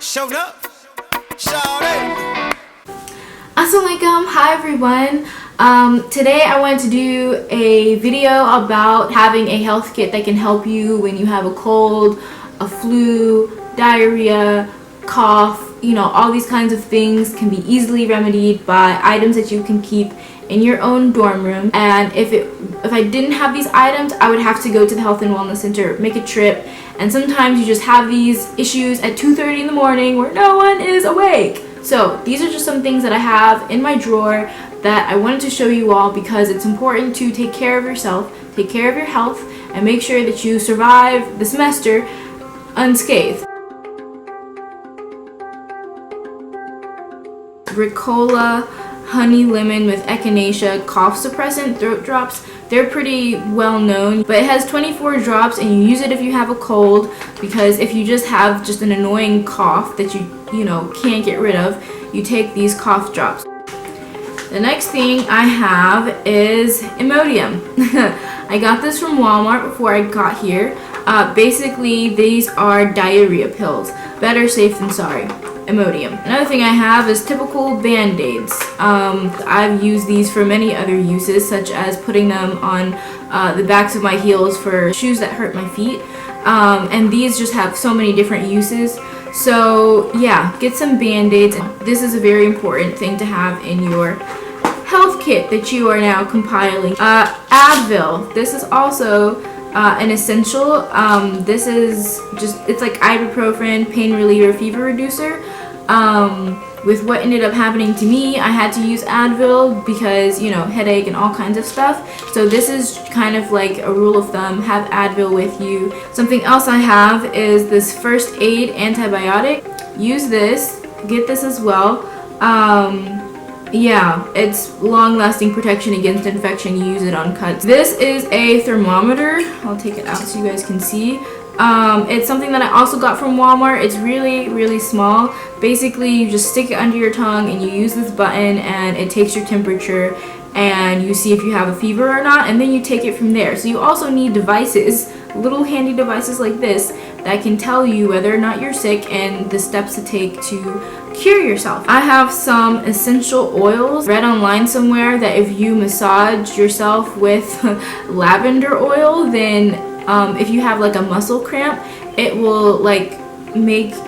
Showed up. Shawty. Assalamualaikum. Hi everyone. Today I wanted to do a video about having a health kit that can help you when you have a cold, a flu, diarrhea, cough, you know, all these kinds of things can be easily remedied by items that you can keep in your own dorm room. And if I didn't have these items, I would have to go to the Health and Wellness Center, make a trip, and sometimes you just have these issues at 2:30 in the morning where no one is awake. So these are just some things that I have in my drawer that I wanted to show you all because it's important to take care of yourself, take care of your health, and make sure that you survive the semester unscathed. Ricola honey lemon with echinacea cough suppressant throat drops. They're pretty well known, but it has 24 drops and you use it if you have a cold, because if you just have an annoying cough that you know can't get rid of, you take these cough drops. The next thing I have is Imodium. I got this from Walmart before I got here. Basically these are diarrhea pills. Better safe than sorry. Imodium. Another thing I have is typical band-aids. I've used these for many other uses, such as putting them on the backs of my heels for shoes that hurt my feet. And these just have so many different uses. So yeah, get some band-aids. This is a very important thing to have in your health kit that you are now compiling. Advil. This is also an essential. This is it's like ibuprofen, pain reliever, fever reducer. With what ended up happening to me, I had to use Advil because, you know, headache and all kinds of stuff. So this is kind of like a rule of thumb, have Advil with you. Something else I have is this first aid antibiotic. Use this, get this as well. Yeah, it's long-lasting protection against infection. You use it on cuts. This is a thermometer. I'll take it out so you guys can see. It's something that I also got from Walmart. It's really small. Basically, you just stick it under your tongue and you use this button and it takes your temperature and you see if you have a fever or not, and then you take it from there. So you also need devices, little handy devices like this, that can tell you whether or not you're sick and the steps to take to cure yourself. I have some essential oils. Read online somewhere that if you massage yourself with lavender oil, then if you have like a muscle cramp, it will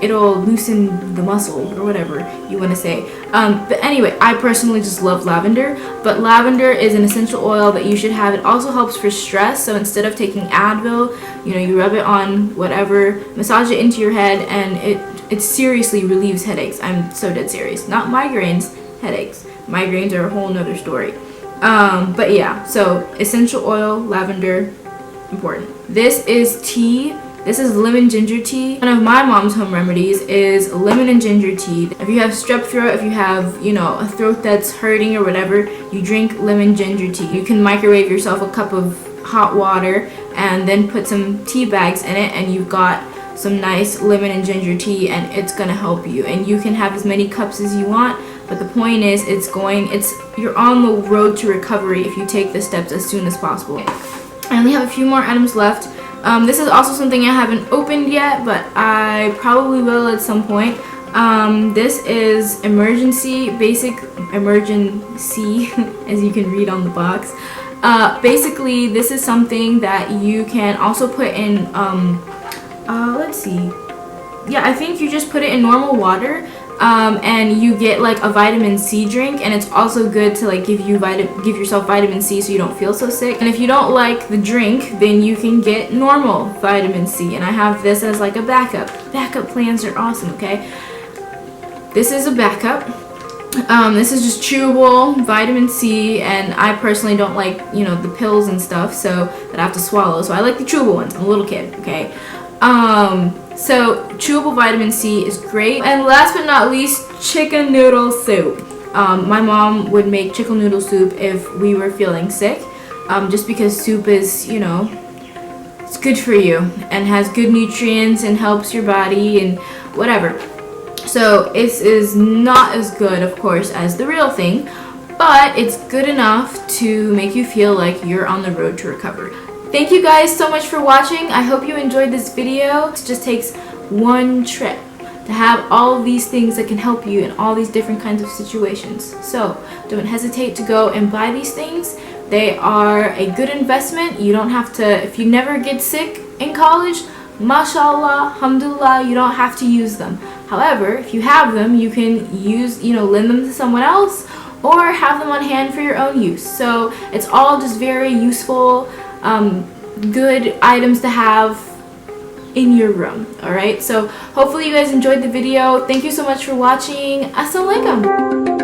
it'll loosen the muscle or whatever you want to say. But anyway, I personally just love lavender, but lavender is an essential oil that you should have. It also helps for stress, so instead of taking Advil, you know, you rub it on whatever, massage it into your head, and it seriously relieves headaches. I'm so dead serious. Not migraines, headaches. Migraines are a whole nother story. But yeah, so essential oil, lavender, important. This is tea. This is lemon ginger tea. One of my mom's home remedies is lemon and ginger tea. If you have strep throat, if you have, you know, a throat that's hurting or whatever, you drink lemon ginger tea. You can microwave yourself a cup of hot water and then put some tea bags in it, and you've got some nice lemon and ginger tea, and it's gonna help you. And you can have as many cups as you want, but the point is you're on the road to recovery if you take the steps as soon as possible. I only have a few more items left. This is also something I haven't opened yet, but I probably will at some point. This is basic emergency, as you can read on the box. Basically, this is something that you can also put in, let's see. Yeah, I think you just put it in normal water. And you get like a vitamin C drink, and it's also good to like give yourself vitamin C so you don't feel so sick. And if you don't like the drink, then you can get normal vitamin C, and I have this as like a backup. Backup plans are awesome, okay? This is a backup. This is just chewable vitamin C, and I personally don't like, you know, the pills and stuff so that I have to swallow, so I like the chewable ones. I'm a little kid, okay? So chewable vitamin C is great. And last but not least, chicken noodle soup. My mom would make chicken noodle soup if we were feeling sick, just because soup is, you know, it's good for you and has good nutrients and helps your body and whatever. So it is not as good, of course, as the real thing, but it's good enough to make you feel like you're on the road to recovery. Thank you guys so much for watching. I hope you enjoyed this video. It just takes one trip to have all of these things that can help you in all these different kinds of situations. So don't hesitate to go and buy these things. They are a good investment. You don't have to, if you never get sick in college, mashallah, alhamdulillah, you don't have to use them. However, if you have them, you can use, lend them to someone else or have them on hand for your own use. So it's all just very useful, good items to have in your room. Alright, so hopefully you guys enjoyed the video. Thank you so much for watching. Assalamu alaikum.